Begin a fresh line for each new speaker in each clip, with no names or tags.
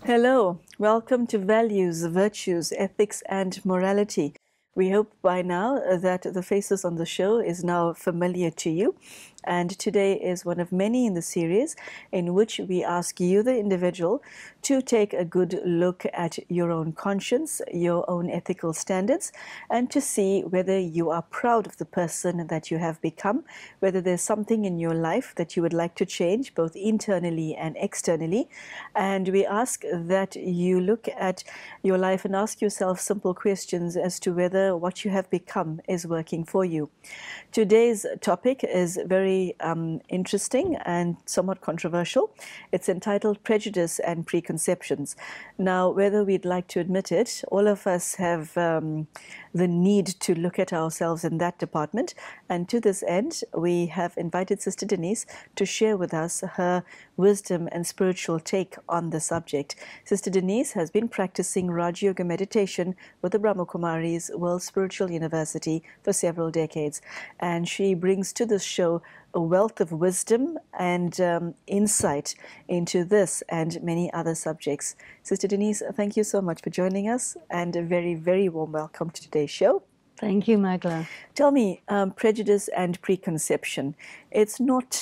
Hello, welcome to Values, Virtues, Ethics and Morality. We hope by now that the faces on the show is now familiar to you. And today is one of many in the series in which we ask you, the individual, to take a good look at your own conscience, your own ethical standards, and to see whether you are proud of the person that you have become, whether there's something in your life that you would like to change, both internally and externally. And we ask that you look at your life and ask yourself simple questions as to whether what you have become is working for you. Today's topic is very interesting and somewhat controversial. It's entitled Prejudice and Preconceptions. Now, whether we'd like to admit it, all of us have the need to look at ourselves in that department. And to this end, we have invited Sister Denise to share with us her wisdom and spiritual take on the subject. Sister Denise has been practicing Rajyoga Meditation with the Brahma Kumaris World Spiritual University for several decades. And she brings to this show a wealth of wisdom and insight into this and many other subjects. Sister Denise, thank you so much for joining us, and a very, very warm welcome to today's show.
Thank you, Mangela.
Tell me, prejudice and preconception. It's not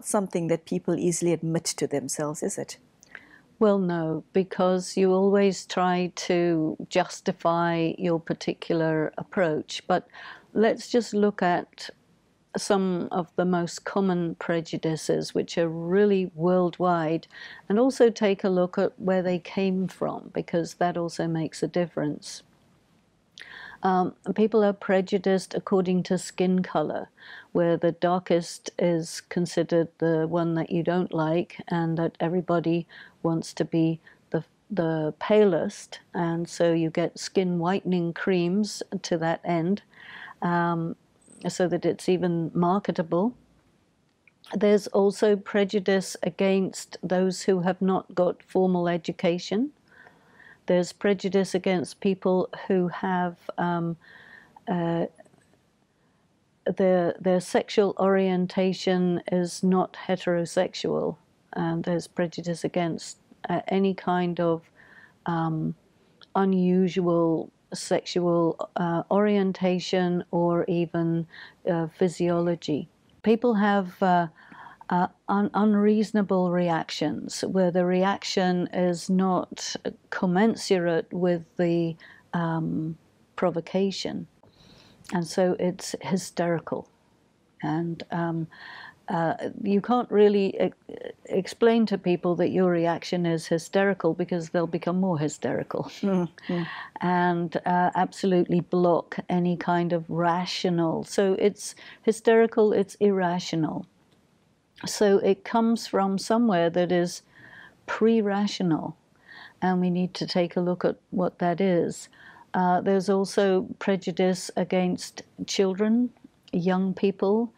something that people easily admit to themselves, is it?
Well, no, because you always try to justify your particular approach. But let's just look at some of the most common prejudices, which are really worldwide, and also take a look at where they came from, because that also makes a difference. People are prejudiced according to skin color, where the darkest is considered the one that you don't like, and that everybody wants to be the palest, and so you get skin whitening creams to that end, so that it's even marketable. There's also prejudice against those who have not got formal education. There's prejudice against people who have their sexual orientation is not heterosexual. And there's prejudice against any kind of unusual sexual orientation or even physiology. People have unreasonable reactions, where the reaction is not commensurate with the provocation, and so it's hysterical. And you can't really explain to people that your reaction is hysterical, because they'll become more hysterical and absolutely block any kind of rational. So it's hysterical, it's irrational. So it comes from somewhere that is pre-rational, and we need to take a look at what that is. There's also prejudice against children, young people,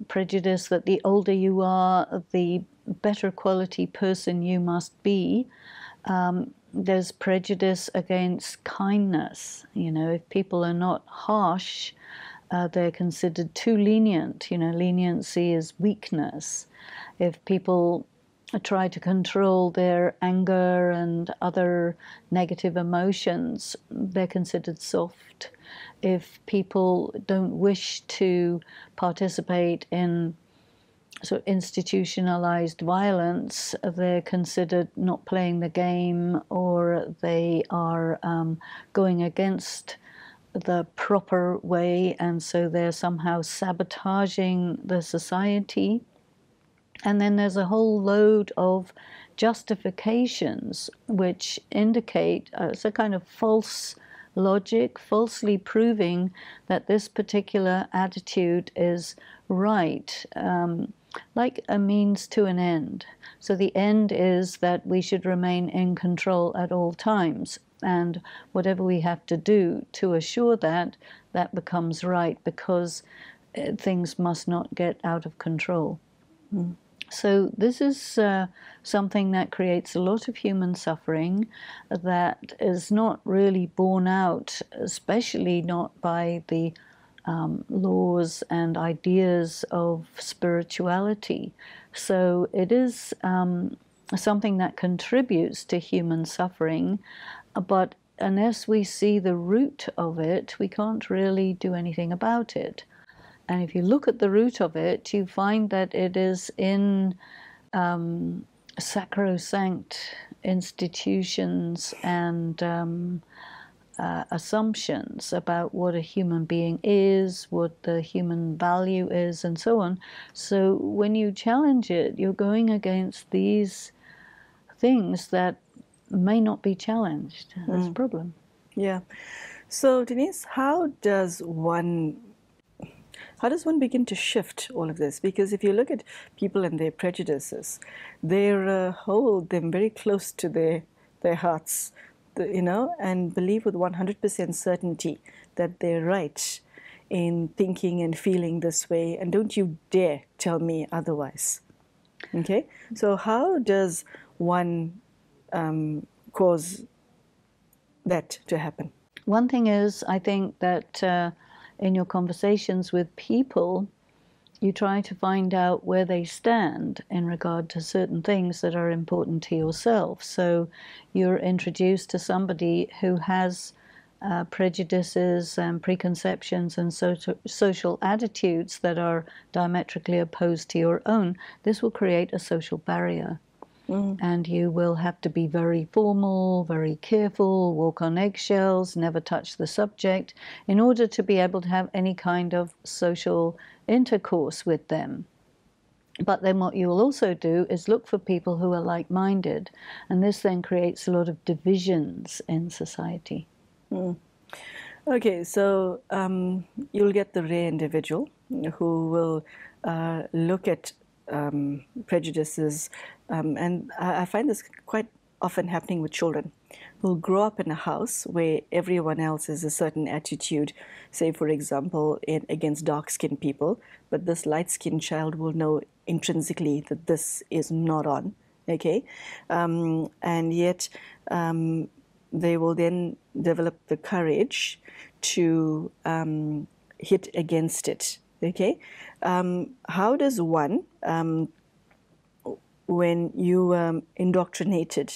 prejudice that the older you are, the better quality person you must be. There's prejudice against kindness. You know, if people are not harsh, they're considered too lenient. You know, leniency is weakness. If people try to control their anger and other negative emotions, they're considered soft. If people don't wish to participate in sort of institutionalized violence, they're considered not playing the game, or they are going against the proper way, and so they're somehow sabotaging the society. And then there's a whole load of justifications which indicate it's a kind of false logic, falsely proving that this particular attitude is right. like a means to an end. So the end is that we should remain in control at all times, and whatever we have to do to assure that, that becomes right, because things must not get out of control. So this is something that creates a lot of human suffering that is not really borne out, especially not by the laws and ideas of spirituality. So it is something that contributes to human suffering, but unless we see the root of it, we can't really do anything about it. And if you look at the root of it, you find that it is in sacrosanct institutions and assumptions about what a human being is, what the human value is, and so on. So when you challenge it, you're going against these things that may not be challenged. That's a problem.
Yeah. So Denise, how does one begin to shift all of this? Because if you look at people and their prejudices, they hold them very close to their hearts, and believe with 100% certainty that they're right in thinking and feeling this way, and don't you dare tell me otherwise. Okay? So how does one cause that to happen?
One thing is, I think that in your conversations with people, you try to find out where they stand in regard to certain things that are important to yourself. So you're introduced to somebody who has prejudices and preconceptions and social attitudes that are diametrically opposed to your own. This will create a social barrier. And you will have to be very formal, very careful, walk on eggshells, never touch the subject, in order to be able to have any kind of social intercourse with them. But then what you will also do is look for people who are like-minded, and this then creates a lot of divisions in society.
Okay, so you'll get the rare individual who will look at prejudices, and I find this quite often happening with children who'll grow up in a house where everyone else has a certain attitude, say for example against dark-skinned people, but this light-skinned child will know intrinsically that this is not on, okay, and yet they will then develop the courage to hit against it. Okay, how does one, when you indoctrinated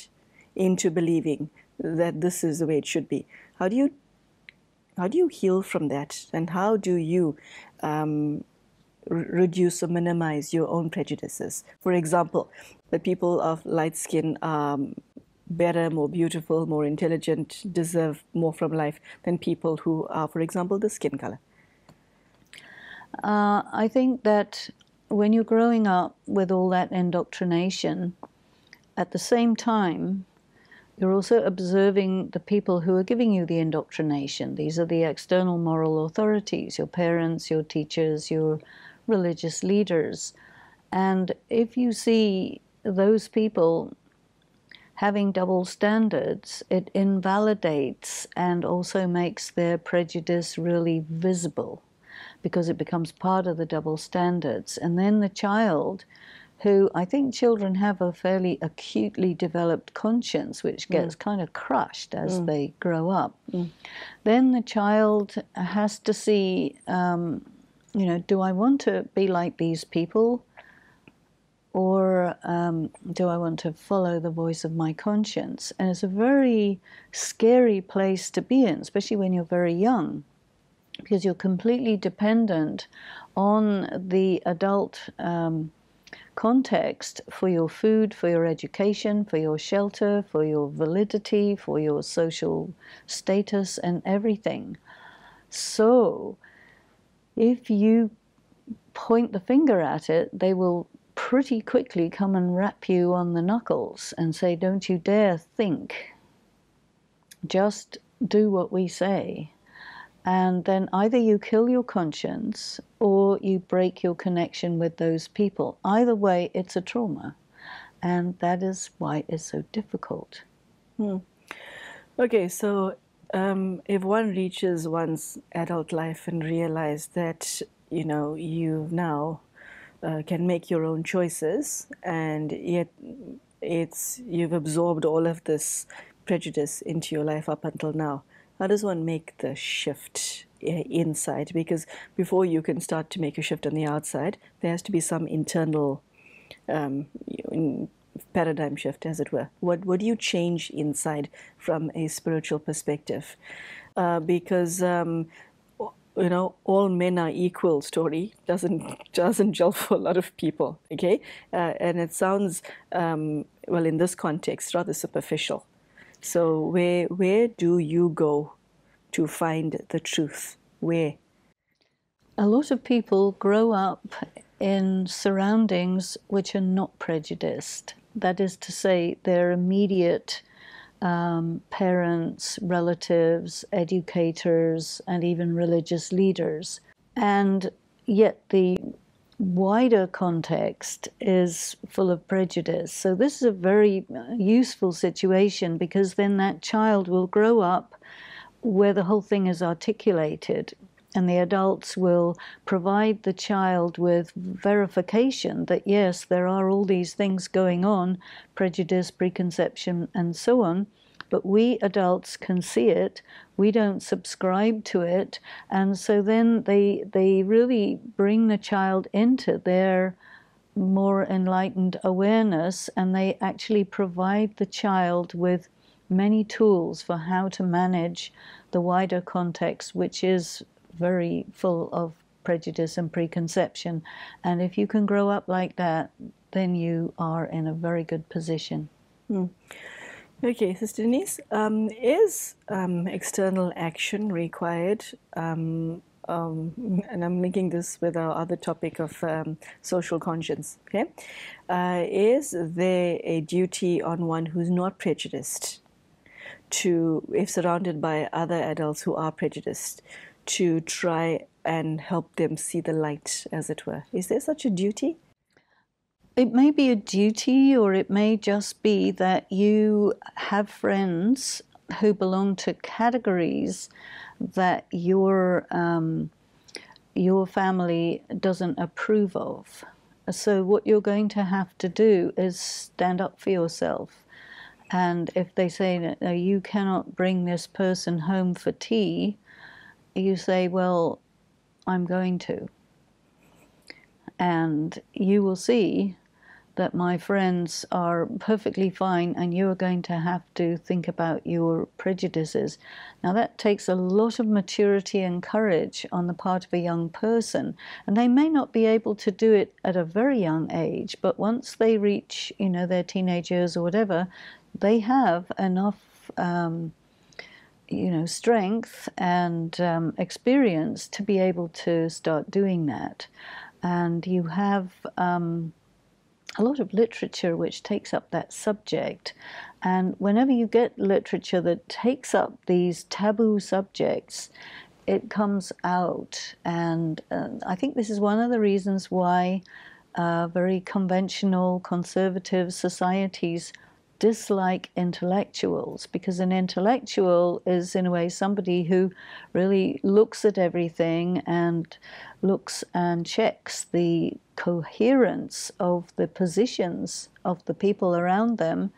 into believing that this is the way it should be, how do you heal from that, and how do you reduce or minimize your own prejudices? For example, the people of light skin are better, more beautiful, more intelligent, deserve more from life than people who are, for example, the skin color.
I think that when you're growing up with all that indoctrination, at the same time, you're also observing the people who are giving you the indoctrination. These are the external moral authorities, your parents, your teachers, your religious leaders. And if you see those people having double standards, it invalidates and also makes their prejudice really visible, because it becomes part of the double standards. And then the child, who I think children have a fairly acutely developed conscience, which gets kind of crushed as they grow up. Then the child has to see, do I want to be like these people? Or do I want to follow the voice of my conscience? And it's a very scary place to be in, especially when you're very young, because you're completely dependent on the adult context for your food, for your education, for your shelter, for your validity, for your social status and everything. So if you point the finger at it, they will pretty quickly come and rap you on the knuckles and say, don't you dare think, just do what we say. And then either you kill your conscience or you break your connection with those people. Either way, it's a trauma. And that is why it's so difficult.
Okay, so if one reaches one's adult life and realize that, you now can make your own choices, and yet you've absorbed all of this prejudice into your life up until now, how does one make the shift inside? Because before you can start to make a shift on the outside, there has to be some internal paradigm shift, as it were. What do you change inside from a spiritual perspective? Because all men are equal story doesn't gel for a lot of people. Okay, and it sounds well, in this context, rather superficial. So where do you go to find the truth? Where?
A lot of people grow up in surroundings which are not prejudiced. That is to say, their immediate parents, relatives, educators, and even religious leaders. And yet the wider context is full of prejudice. So this is a very useful situation, because then that child will grow up where the whole thing is articulated, and the adults will provide the child with verification that, yes, there are all these things going on, prejudice, preconception, and so on, but we adults can see it, we don't subscribe to it, and so then they really bring the child into their more enlightened awareness, and they actually provide the child with many tools for how to manage the wider context, which is very full of prejudice and preconception. And if you can grow up like that, then you are in a very good position.
Okay, Sister Denise, is external action required? And I'm linking this with our other topic of social conscience. Okay, is there a duty on one who's not prejudiced to, if surrounded by other adults who are prejudiced, to try and help them see the light, as it were? Is there such a duty?
It may be a duty, or it may just be that you have friends who belong to categories that your family doesn't approve of. So what you're going to have to do is stand up for yourself. And if they say that you cannot bring this person home for tea, you say, well, I'm going to. And you will see that my friends are perfectly fine, and you are going to have to think about your prejudices. Now that takes a lot of maturity and courage on the part of a young person, and they may not be able to do it at a very young age, but once they reach, their teenage years or whatever, they have enough strength and experience to be able to start doing that. And you have a lot of literature which takes up that subject. And whenever you get literature that takes up these taboo subjects, it comes out. And I think this is one of the reasons why very conventional, conservative societies dislike intellectuals, because an intellectual is in a way somebody who really looks at everything and looks and checks the coherence of the positions of the people around them,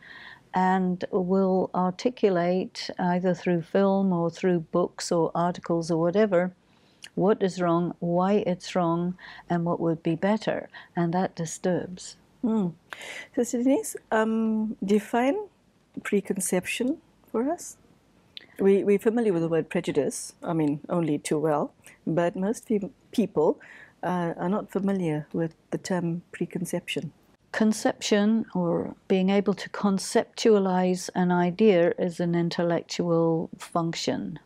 and will articulate either through film or through books or articles or whatever what is wrong, why it's wrong, and what would be better, and that disturbs.
Sister Denise, define preconception for us. We're familiar with the word prejudice, only too well, but most people are not familiar with the term preconception.
Conception, or being able to conceptualize an idea, is an intellectual function.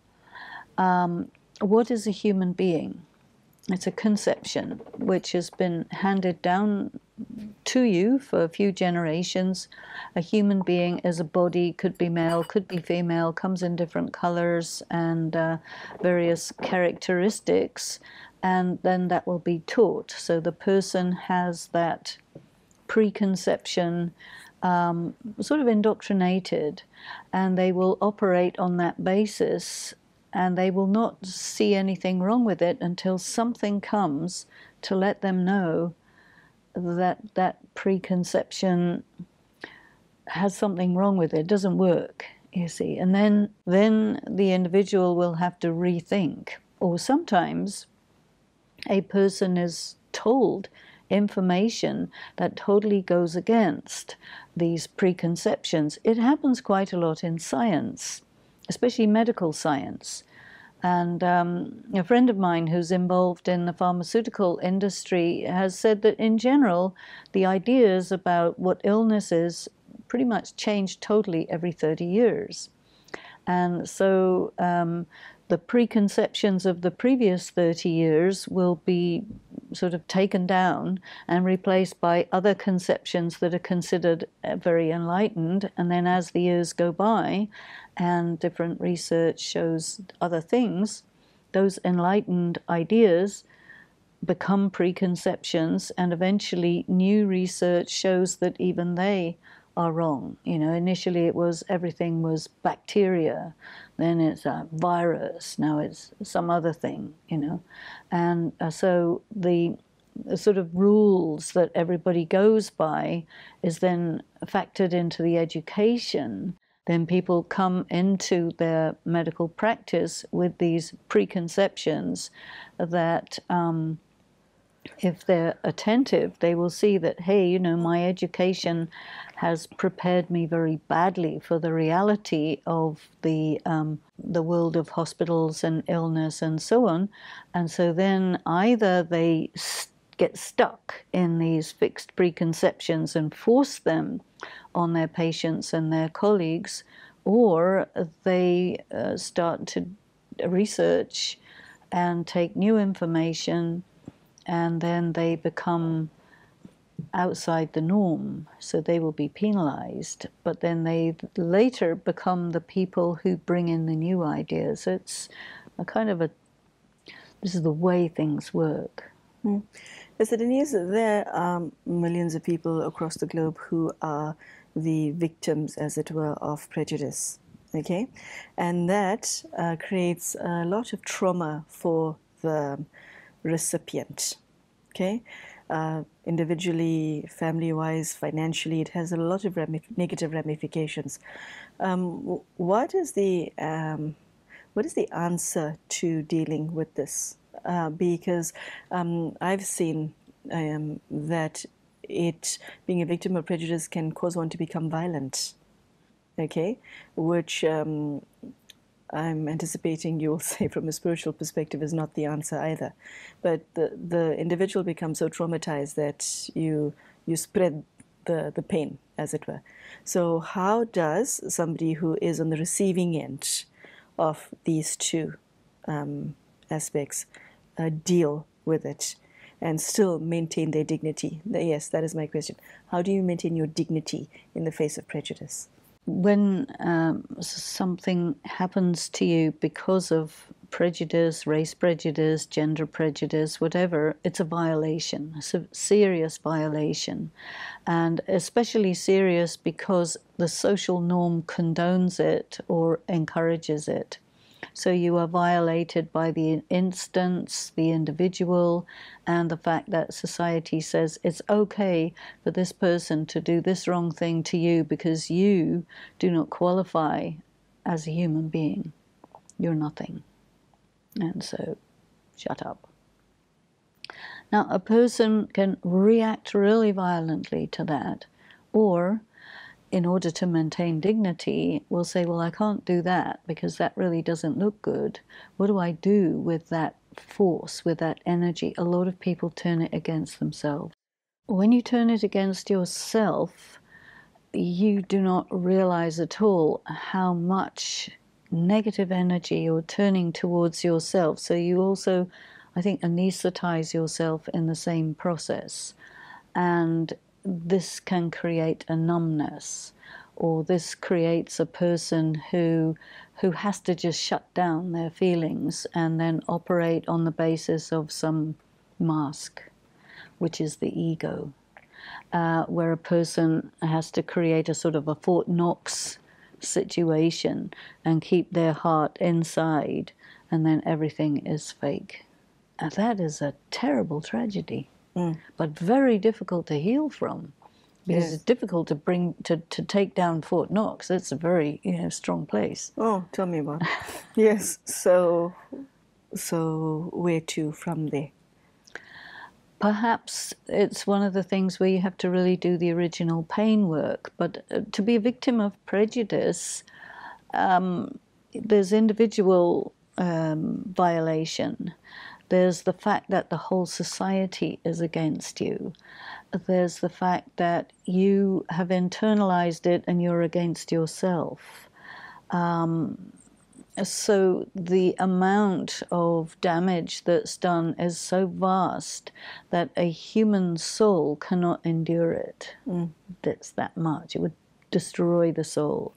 What is a human being? It's a conception which has been handed down to you for a few generations. A human being is a body, could be male, could be female, comes in different colors and various characteristics. and then that will be taught. So the person has that preconception sort of indoctrinated, and they will operate on that basis, and they will not see anything wrong with it until something comes to let them know that that preconception has something wrong with it, doesn't work, you see. And then the individual will have to rethink. Or sometimes a person is told information that totally goes against these preconceptions. It happens quite a lot in science, especially medical science. And a friend of mine who's involved in the pharmaceutical industry has said that in general, the ideas about what illness is pretty much change totally every 30 years. And so the preconceptions of the previous 30 years will be sort of taken down and replaced by other conceptions that are considered very enlightened. And then as the years go by and different research shows other things, those enlightened ideas become preconceptions, and eventually new research shows that even they are wrong. You know, initially it was everything was bacteria, then it's a virus, now it's some other thing, you know. And so the sort of rules that everybody goes by is then factored into the education. Then people come into their medical practice with these preconceptions that if they're attentive, they will see that, hey, you know, my education has prepared me very badly for the reality of the world of hospitals and illness and so on. And so then either they get stuck in these fixed preconceptions and force them on their patients and their colleagues, or they start to research and take new information, and then they become outside the norm, so they will be penalized. But then they later become the people who bring in the new ideas. It's a kind of this is the way things work.
So Denise, there are millions of people across the globe who are the victims, as it were, of prejudice, okay? And that creates a lot of trauma for the recipient, okay? Individually, family-wise, financially, it has a lot of negative ramifications. What is the answer to dealing with this? Because I've seen that being a victim of prejudice can cause one to become violent, okay? Which I'm anticipating you will say from a spiritual perspective is not the answer either. But the individual becomes so traumatized that you spread the pain, as it were. So how does somebody who is on the receiving end of these two aspects deal with it and still maintain their dignity? Yes, that is my question. How do you maintain your dignity in the face of prejudice?
When something happens to you because of prejudice, race prejudice, gender prejudice, whatever, it's a violation, it's a serious violation. And especially serious because the social norm condones it or encourages it. So you are violated by the instance, the individual, and the fact that society says it's okay for this person to do this wrong thing to you because you do not qualify as a human being. You're nothing. And so, shut up. Now, a person can react really violently to that, or in order to maintain dignity, will say, well, I can't do that because that really doesn't look good. What do I do with that force, with that energy? A lot of people turn it against themselves. When you turn it against yourself, you do not realize at all how much negative energy you're turning towards yourself. So you also, I think, anesthetize yourself in the same process. And this can create a numbness, or this creates a person who has to just shut down their feelings and then operate on the basis of some mask, which is the ego, where a person has to create a sort of a Fort Knox situation and keep their heart inside, and then everything is fake. And that is a terrible tragedy, but very difficult to heal from, because it's difficult to take down Fort Knox. It's a very strong place.
Oh, tell me about it. Yes. So where to from there?
Perhaps it's one of the things where you have to really do the original pain work. But to be a victim of prejudice, there's individual violation. There's the fact that the whole society is against you. There's the fact that you have internalized it and you're against yourself. So the amount of damage that's done is so vast that a human soul cannot endure it. That's that much. It would destroy the soul.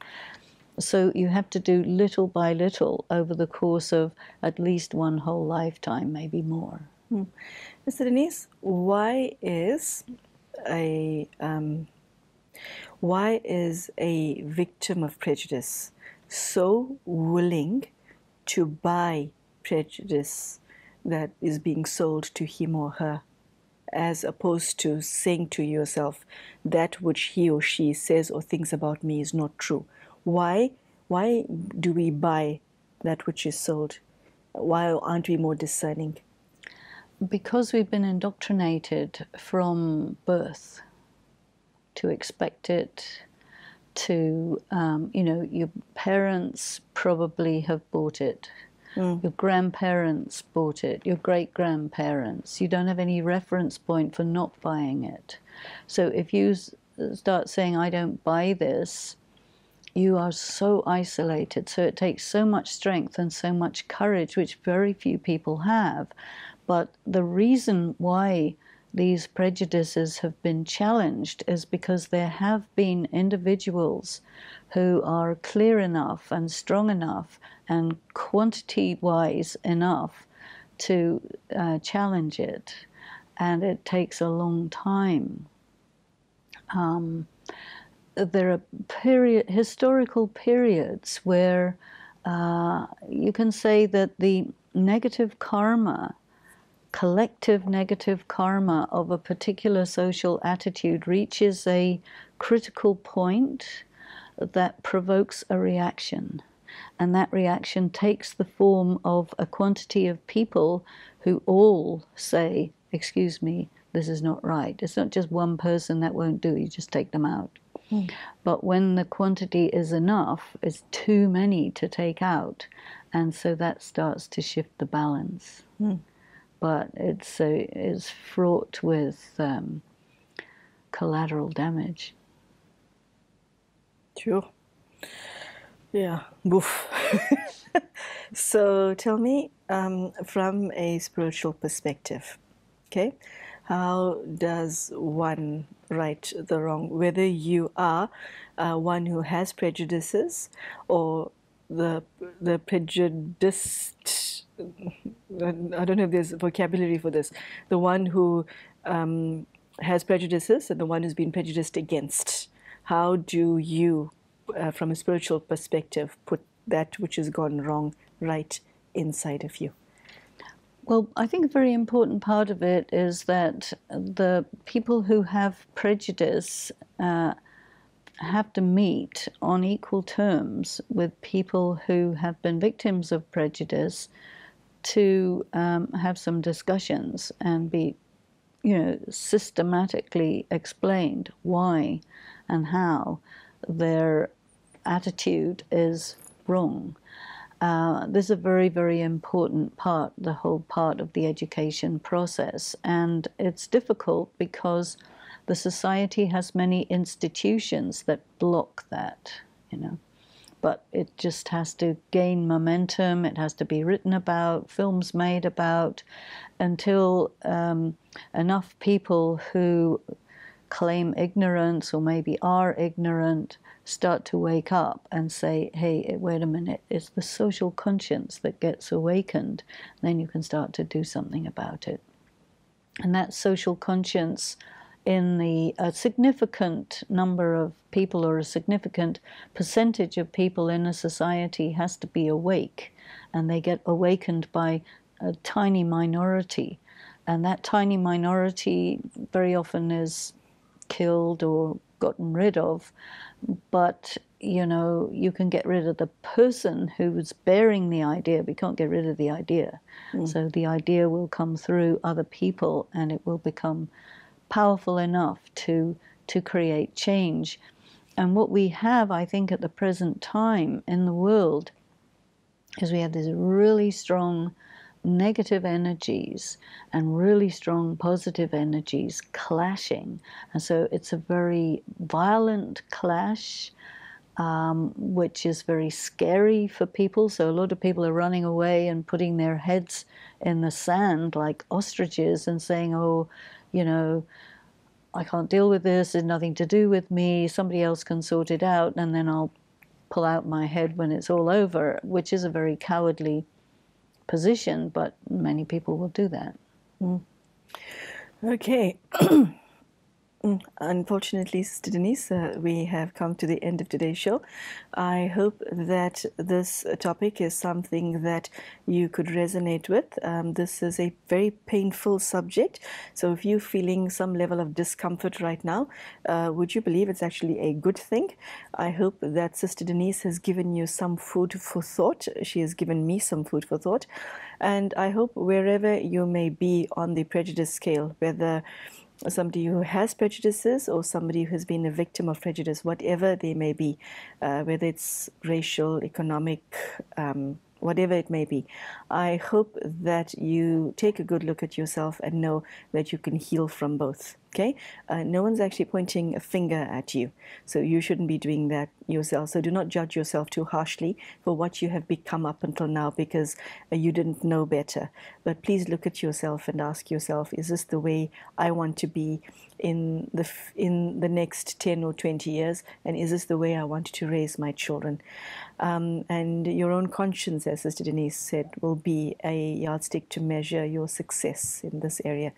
So you have to do little by little over the course of at least one whole lifetime, maybe more.
Mr. Denise, why is a victim of prejudice so willing to buy prejudice that is being sold to him or her, as opposed to saying to yourself, that which he or she says or thinks about me is not true? Why do we buy that which is sold? Why aren't we more discerning?
Because we've been indoctrinated from birth to expect it, to, your parents probably have bought it. Your grandparents bought it, your great-grandparents. You don't have any reference point for not buying it. So if you start saying, I don't buy this, you are so isolated. So it takes so much strength and so much courage, which very few people have. But the reason why these prejudices have been challenged is because there have been individuals who are clear enough and strong enough and quantity-wise enough to challenge it. And it takes a long time. There are historical periods where you can say that the negative karma, collective negative karma of a particular social attitude reaches a critical point that provokes a reaction. And that reaction takes the form of a quantity of people who all say, excuse me, this is not right. It's not just one person that won't do, you just take them out. But when the quantity is enough, it's too many to take out. And so that starts to shift the balance. But it's fraught with collateral damage.
Sure. Yeah. Boof. So tell me, from a spiritual perspective, okay, how does one right the wrong, whether you are one who has prejudices or the prejudiced, I don't know if there's vocabulary for this, the one who has prejudices and the one who's been prejudiced against? How do you, from a spiritual perspective, put that which has gone wrong right inside of you?
Well, I think a very important part of it is that the people who have prejudice have to meet on equal terms with people who have been victims of prejudice to have some discussions and be, systematically explained why and how their attitude is wrong. This is a very, very important part, the whole part of the education process. And it's difficult because the society has many institutions that block that, But it just has to gain momentum, it has to be written about, films made about, until enough people who claim ignorance or maybe are ignorant start to wake up and say, hey, wait a minute, it's the social conscience that gets awakened. Then you can start to do something about it. And that social conscience in a significant number of people, or a significant percentage of people in a society, has to be awake. And they get awakened by a tiny minority. And that tiny minority very often is killed or gotten rid of. But, you know, you can get rid of the person who was bearing the idea, but you can't get rid of the idea. So the idea will come through other people, and it will become powerful enough to create change. And what we have, I think, at the present time in the world is we have these really strong negative energies and really strong positive energies clashing. And so it's a very violent clash, which is very scary for people. So a lot of people are running away and putting their heads in the sand like ostriches and saying, oh, you know, I can't deal with this, it's nothing to do with me, somebody else can sort it out, and then I'll pull out my head when it's all over, which is a very cowardly position, but many people will do that.
Okay. Unfortunately, Sister Denise, we have come to the end of today's show. I hope that this topic is something that you could resonate with. This is a very painful subject. So if you're feeling some level of discomfort right now, would you believe it's actually a good thing? I hope that Sister Denise has given you some food for thought. She has given me some food for thought. And I hope wherever you may be on the prejudice scale, whether somebody who has prejudices or somebody who has been a victim of prejudice, whatever they may be, whether it's racial, economic, whatever it may be, I hope that you take a good look at yourself and know that you can heal from both. Okay? No one's actually pointing a finger at you, so you shouldn't be doing that yourself. So do not judge yourself too harshly for what you have become up until now, because you didn't know better. But please look at yourself and ask yourself, is this the way I want to be in the next 10 or 20 years? And is this the way I want to raise my children? And your own conscience, as Sister Denise said, will be a yardstick to measure your success in this area.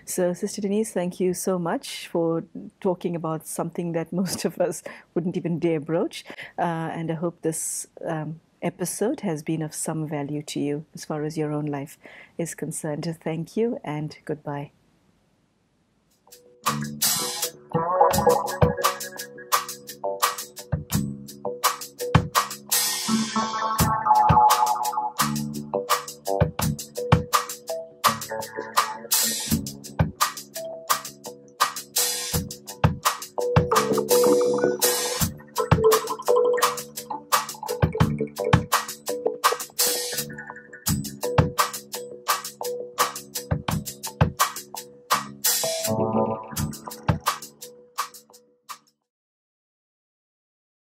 So, Sister Denise, thank you so much for talking about something that most of us wouldn't even dare broach. And I hope this episode has been of some value to you as far as your own life is concerned. Thank you and goodbye.